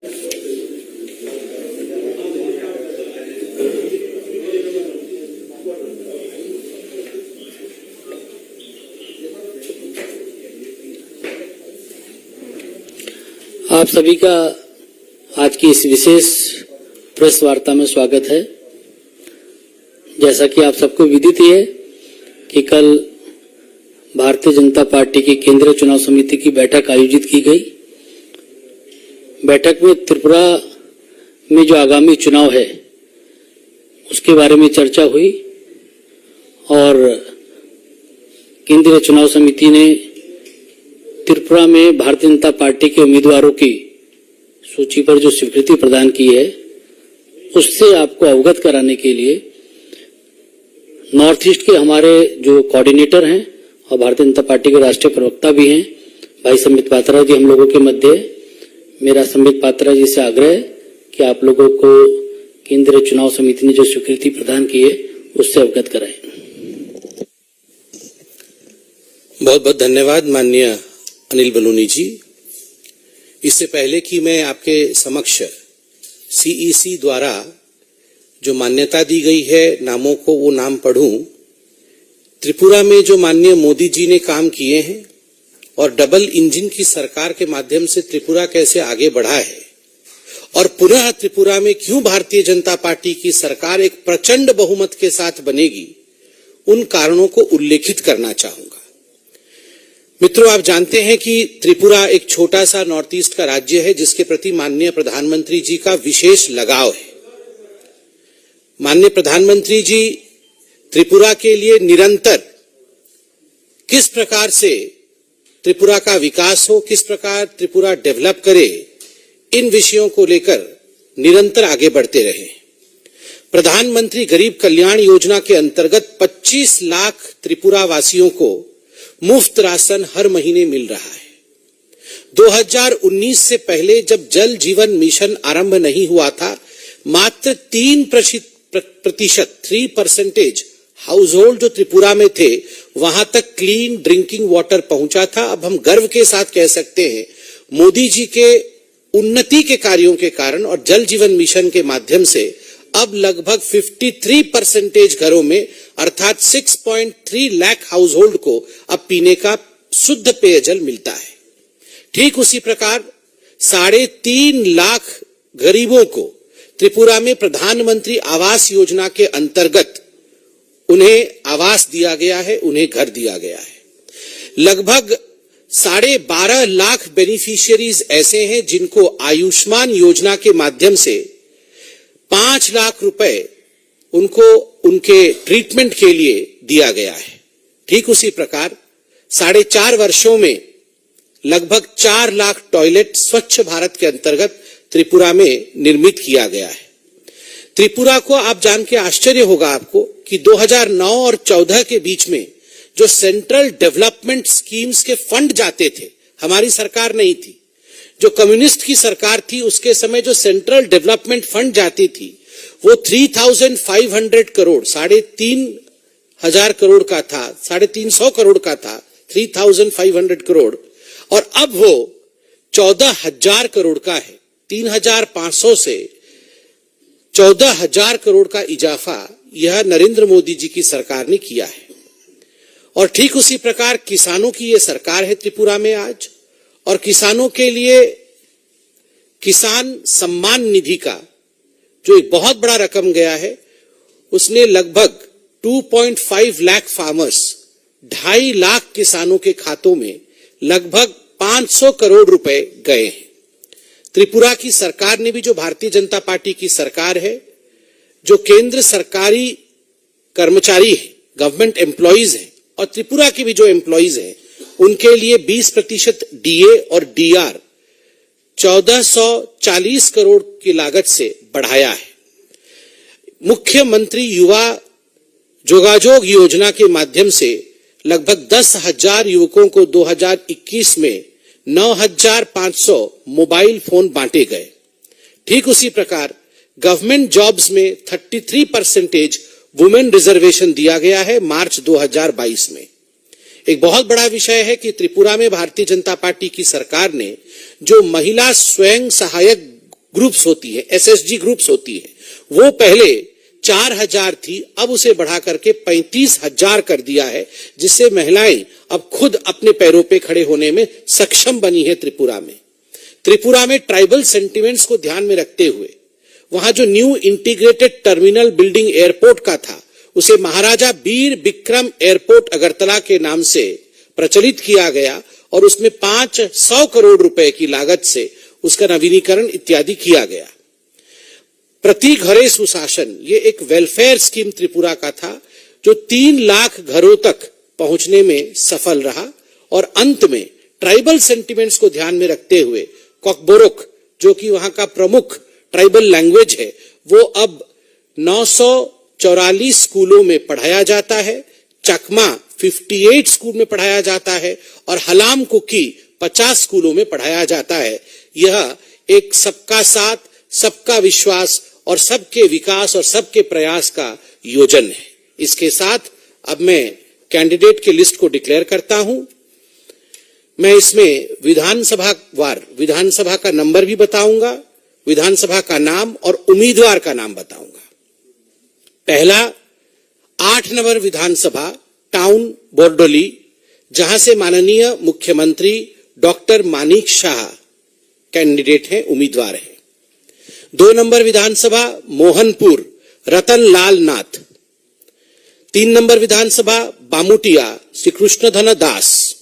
आप सभी का आज की इस विशेष प्रेस वार्ता में स्वागत है। जैसा कि आप सबको विदित है कि कल भारतीय जनता पार्टी की केंद्रीय चुनाव समिति की बैठक आयोजित की गई। बैठक में त्रिपुरा में जो आगामी चुनाव है उसके बारे में चर्चा हुई और केंद्रीय चुनाव समिति ने त्रिपुरा में भारतीय जनता पार्टी के उम्मीदवारों की सूची पर जो स्वीकृति प्रदान की है उससे आपको अवगत कराने के लिए नॉर्थ ईस्ट के हमारे जो कोऑर्डिनेटर हैं और भारतीय जनता पार्टी के राष्ट्रीय प्रवक्ता भी हैं भाई संबित पात्रा जी हम लोगों के मध्य। मेरा संबित पात्रा जी से आग्रह है कि आप लोगों को केंद्रीय चुनाव समिति ने जो स्वीकृति प्रदान की है उससे अवगत कराएं। बहुत बहुत धन्यवाद माननीय अनिल बलूनी जी। इससे पहले कि मैं आपके समक्ष सीईसी द्वारा जो मान्यता दी गई है नामों को वो नाम पढ़ूं, त्रिपुरा में जो माननीय मोदी जी ने काम किए हैं और डबल इंजन की सरकार के माध्यम से त्रिपुरा कैसे आगे बढ़ा है और पुनः त्रिपुरा में क्यों भारतीय जनता पार्टी की सरकार एक प्रचंड बहुमत के साथ बनेगी, उन कारणों को उल्लेखित करना चाहूंगा। मित्रों, आप जानते हैं कि त्रिपुरा एक छोटा सा नॉर्थ ईस्ट का राज्य है जिसके प्रति माननीय प्रधानमंत्री जी का विशेष लगाव है। माननीय प्रधानमंत्री जी त्रिपुरा के लिए निरंतर किस प्रकार से त्रिपुरा का विकास हो, किस प्रकार त्रिपुरा डेवलप करे, इन विषयों को लेकर निरंतर आगे बढ़ते रहे। प्रधानमंत्री गरीब कल्याण योजना के अंतर्गत 25 लाख त्रिपुरा वासियों को मुफ्त राशन हर महीने मिल रहा है। 2019 से पहले जब जल जीवन मिशन आरंभ नहीं हुआ था, मात्र 3% हाउस होल्ड जो त्रिपुरा में थे वहां तक क्लीन ड्रिंकिंग वाटर पहुंचा था। अब हम गर्व के साथ कह सकते हैं मोदी जी के उन्नति के कार्यों के कारण और जल जीवन मिशन के माध्यम से अब लगभग 53% घरों में अर्थात 6.3 लाख हाउस होल्ड को अब पीने का शुद्ध पेयजल मिलता है। ठीक उसी प्रकार 3.5 लाख गरीबों को त्रिपुरा में प्रधानमंत्री आवास योजना के अंतर्गत उन्हें आवास दिया गया है, उन्हें घर दिया गया है। लगभग 12.5 लाख बेनिफिशियरीज ऐसे हैं जिनको आयुष्मान योजना के माध्यम से 5 लाख रुपए उनको उनके ट्रीटमेंट के लिए दिया गया है। ठीक उसी प्रकार 4.5 वर्षों में लगभग 4 लाख टॉयलेट स्वच्छ भारत के अंतर्गत त्रिपुरा में निर्मित किया गया है। त्रिपुरा को आप जान के आश्चर्य होगा आपको कि 2009 और 14 के बीच में जो सेंट्रल डेवलपमेंट स्कीम्स के फंड जाते थे, हमारी सरकार नहीं थी, जो कम्युनिस्ट की सरकार थी उसके समय जो सेंट्रल डेवलपमेंट फंड जाती थी वो 3,500 करोड़ 3,500 करोड़ का था, 350 करोड़ का था, 3,500 करोड़, और अब वो 14,000 करोड़ का है। 3,500 से 14,000 करोड़ का इजाफा यह नरेंद्र मोदी जी की सरकार ने किया है। और ठीक उसी प्रकार किसानों की यह सरकार है त्रिपुरा में आज, और किसानों के लिए किसान सम्मान निधि का जो एक बहुत बड़ा रकम गया है, उसने लगभग 2.5 लाख फार्मर्स 2.5 लाख किसानों के खातों में लगभग 500 करोड़ रुपए गए हैं। त्रिपुरा की सरकार ने भी, जो भारतीय जनता पार्टी की सरकार है, जो केंद्र सरकारी कर्मचारी है, गवर्नमेंट एम्प्लॉइज है, और त्रिपुरा के भी जो एम्प्लॉइज हैं उनके लिए 20% डीए और डीआर 1440 करोड़ की लागत से बढ़ाया है। मुख्यमंत्री युवा जोगाजोग योजना के माध्यम से लगभग 10,000 युवकों को 2021 में 9,500 मोबाइल फोन बांटे गए। ठीक उसी प्रकार गवर्नमेंट जॉब्स में 33% वुमेन रिजर्वेशन दिया गया है मार्च 2022 में। एक बहुत बड़ा विषय है कि त्रिपुरा में भारतीय जनता पार्टी की सरकार ने जो महिला स्वयं सहायक ग्रुप्स होती है, एसएचजी ग्रुप्स होती है, वो पहले 4000 थी, अब उसे बढ़ा करके 35,000 कर दिया है, जिससे महिलाएं अब खुद अपने पैरों पे खड़े होने में सक्षम बनी है। त्रिपुरा में ट्राइबल सेंटिमेंट्स को ध्यान में रखते हुए वहां जो new integrated terminal building airport का था, उसे महाराजा वीर विक्रम एयरपोर्ट अगरतला के नाम से प्रचलित किया गया और उसमें 500 करोड़ रुपए की लागत से उसका नवीनीकरण इत्यादि किया गया। प्रति घरे सुशासन, ये एक वेलफेयर स्कीम त्रिपुरा का था जो 3 लाख घरों तक पहुंचने में सफल रहा और अंत में ट्राइबल सेंटिमेंट्स को ध्यान में रखते हुए कोकबोरोक, जो कि वहां का प्रमुख ट्राइबल लैंग्वेज है, वो अब 944 स्कूलों में पढ़ाया जाता है, चकमा 58 स्कूल में पढ़ाया जाता है और हलाम कुकी 50 स्कूलों में पढ़ाया जाता है। यह एक सबका साथ, सबका विश्वास और सबके विकास और सबके प्रयास का योजन है। इसके साथ अब मैं कैंडिडेट की लिस्ट को डिक्लेयर करता हूं। मैं इसमें विधानसभा का नंबर भी बताऊंगा, विधानसभा का नाम और उम्मीदवार का नाम बताऊंगा। पहला 8 नंबर विधानसभा टाउन बोरडोली, जहां से माननीय मुख्यमंत्री डॉक्टर मानिक शाह कैंडिडेट हैं, उम्मीदवार हैं। 2 नंबर विधानसभा मोहनपुर रतन लाल नाथ। 3 नंबर विधानसभा बामुटिया श्री कृष्णधन दास।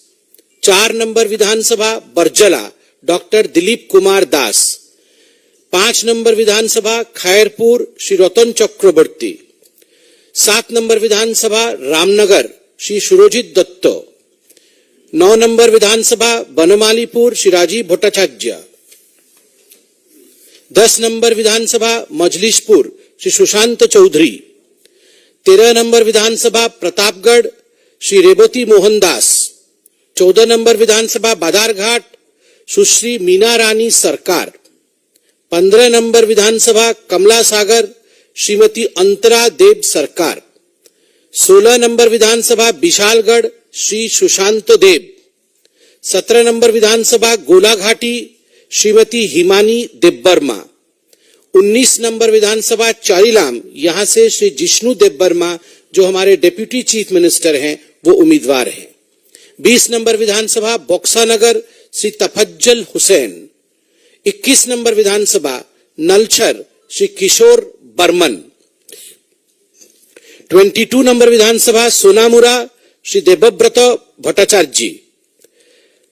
4 नंबर विधानसभा बरजला डॉक्टर दिलीप कुमार दास। 5 नंबर विधानसभा खैरपुर श्री रतन चक्रवर्ती। 7 नंबर विधानसभा रामनगर श्री सुरजित दत्त। 9 नंबर विधानसभा बनमालीपुर श्री राजीव भट्टाचार्य। 10 नंबर विधानसभा मजलिसपुर श्री सुशांत चौधरी। 13 नंबर विधानसभा प्रतापगढ़ श्री रेवती मोहन दास। 14 नंबर विधानसभा बादारघाट सुश्री मीना रानी सरकार। 15 नंबर विधानसभा कमला सागर श्रीमती अंतरा देव सरकार। 16 नंबर विधानसभा विशालगढ़ श्री सुशांत देव। 17 नंबर विधानसभा गोलाघाटी श्रीमती हिमानी देवबर्मा। 19 नंबर विधानसभा चारीलाम, यहां से श्री जिष्णु देवबर्मा जो हमारे डिप्यूटी चीफ मिनिस्टर हैं वो उम्मीदवार हैं। 20 नंबर विधानसभा बक्सानगर श्री तफज्जल हुसैन। 21 नंबर विधानसभा नलछर श्री किशोर बर्मन। 22 नंबर विधानसभा सोनामुरा श्री देवव्रत भट्टाचार्य।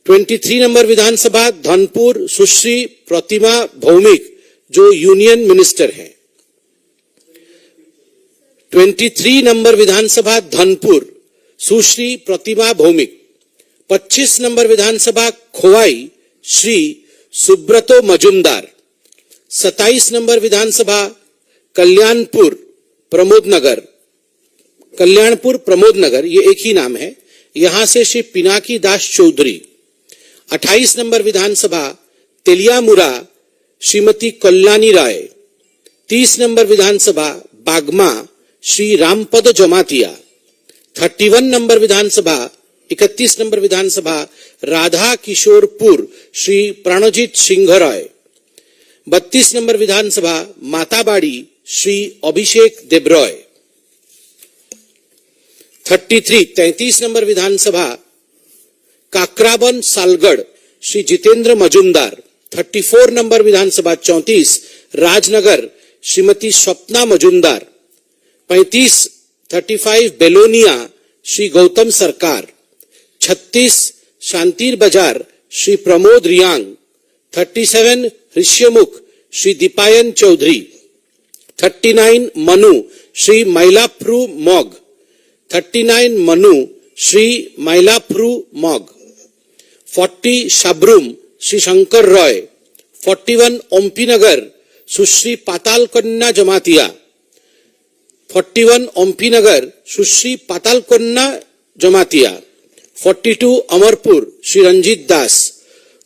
23 नंबर विधानसभा धनपुर सुश्री प्रतिमा भौमिक जो यूनियन मिनिस्टर हैं। 23 नंबर विधानसभा धनपुर सुश्री प्रतिमा भौमिक। 25 नंबर विधानसभा खोवाई श्री सुब्रतो मजुमदार। 27 नंबर विधानसभा कल्याणपुर प्रमोद नगर, ये एक ही नाम है, यहां से श्री पिनाकी दास चौधरी। 28 नंबर विधानसभा तेलियामुरा श्रीमती कल्याणी राय। 30 नंबर विधानसभा बागमा श्री रामपद जमातिया। 31 नंबर विधानसभा 31 नंबर विधानसभा राधा किशोरपुर श्री प्राणजीत सिंह राय। 32 नंबर विधानसभा माताबाड़ी श्री अभिषेक देब्रॉय। 33 नंबर विधानसभा काकराबन सालगढ़ श्री जितेंद्र मजुमदार। 34 नंबर विधानसभा 34 राजनगर श्रीमती स्वप्ना मजुमदार। 35 बेलोनिया श्री गौतम सरकार। 36 शांतिर बाजार श्री प्रमोद रियांग। 37 ऋष्यमुख श्री दीपायन चौधरी। 39 मनु श्री मैलाफ्रू मॉग। 39 मनु श्री मैलाफ्रू मॉग। 40 शाब्रूम श्री शंकर रॉय। 41 ओम्पीनगर सुश्री पाताल कन्या जमातिया। 41 ओम्पीनगर सुश्री पाताल कन्या जमातिया। 42 अमरपुर श्री रंजीत दास।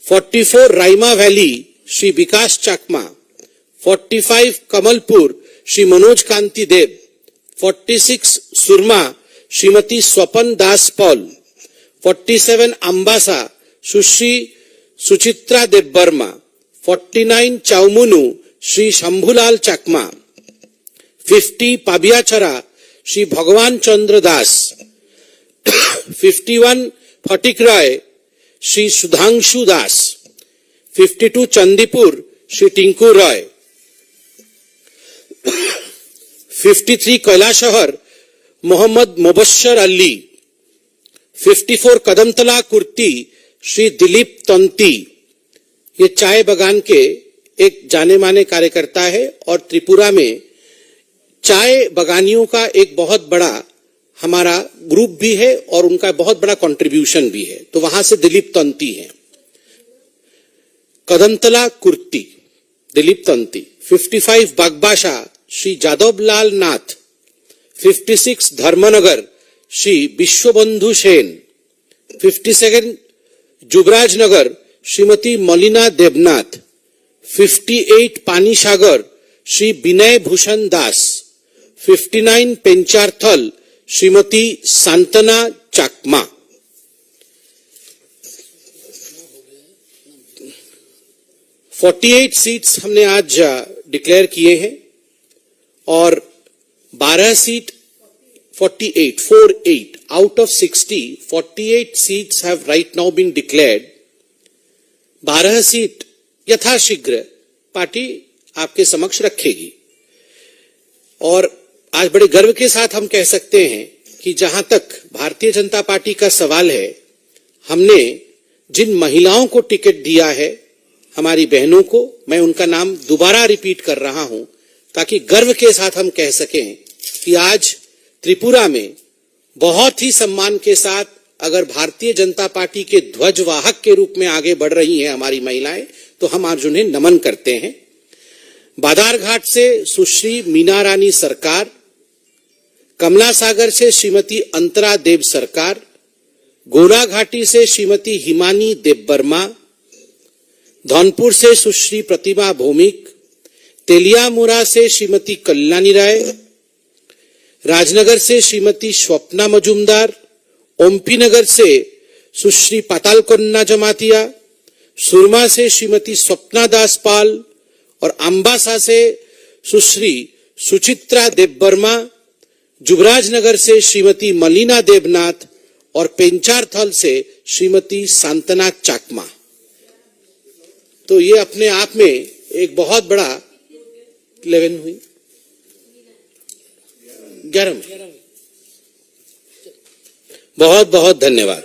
44 राइमा वैली श्री विकास चाकमा। 45 कमलपुर श्री मनोज कांति देव। 46 सुरमा श्रीमती स्वपन दास पॉल। 47 अम्बासा सुश्री सुचित्रा देवबर्मा। 49 चाउमुनु श्री शंभुलाल चाकमा, 50 पाबियाचरा श्री भगवान चंद्र दास, 51 फटिकराय श्री सुधांशु दास, 52 चंदीपुर श्री टिंकू रॉय, 53 कैलाशहर मोहम्मद मुबश्शर अली, 54 कदमतला कुर्ती श्री दिलीप तंती। ये चाय बगान के एक जाने माने कार्यकर्ता है और त्रिपुरा में चाय बगानियों का एक बहुत बड़ा हमारा ग्रुप भी है और उनका बहुत बड़ा कंट्रीब्यूशन भी है। तो वहां से दिलीप तंती है। कदमतला कुर्ती दिलीप तंती, 55 बागबाशा श्री जादवलाल नाथ, 56 धर्मनगर श्री विश्वबंधु सेन, 57 जुबराज नगर श्रीमती मलिना देवनाथ, 58 पानीसागर श्री विनय भूषण दास, 59 पेंचारथल श्रीमती सांतना चाकमा। — 48 सीट्स हमने आज डिक्लेयर किए हैं और 12 seat 48 out of 60, 48 seats have right now been declared. 12 seat यथाशीघ्र पार्टी आपके समक्ष रखेगी और आज बड़े गर्व के साथ हम कह सकते हैं कि जहां तक भारतीय जनता पार्टी का सवाल है, हमने जिन महिलाओं को टिकट दिया है, हमारी बहनों को, मैं उनका नाम दोबारा रिपीट कर रहा हूं ताकि गर्व के साथ हम कह सकें कि आज त्रिपुरा में बहुत ही सम्मान के साथ अगर भारतीय जनता पार्टी के ध्वजवाहक के रूप में आगे बढ़ रही हैं हमारी महिलाएं, तो हम आज उन्हें नमन करते हैं। बादारघाट से सुश्री मीना रानी सरकार, कमला सागर से श्रीमती अंतरा देव सरकार, गोलाघाटी से श्रीमती हिमानी देवबर्मा, धौनपुर से सुश्री प्रतिमा भौमिक, तेलियामुरा से श्रीमती कल्याणी राय, राजनगर से श्रीमती स्वप्ना मजुमदार, ओमपी से सुश्री पातालकन्ना जमातिया, सुरमा से श्रीमती स्वप्ना दास पाल और अंबासा से सुश्री सुचित्रा देवबर्मा, जुबराज नगर से श्रीमती मलिना देवनाथ और पेंचारथल से श्रीमती सांतना चाकमा। तो ये अपने आप में एक बहुत बड़ा 11 हुई, 11। बहुत बहुत धन्यवाद।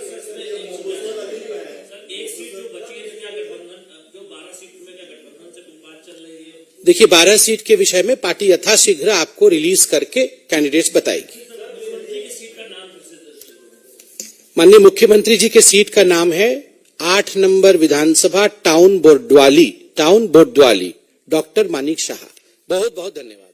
देखिए, 12 सीट के विषय में पार्टी यथाशीघ्र आपको रिलीज करके कैंडिडेट्स बताएगी। माननीय मुख्यमंत्री जी के सीट का नाम है 8 नंबर विधानसभा टाउन बोर्डवाली, डॉक्टर मानिक शाह। बहुत बहुत धन्यवाद।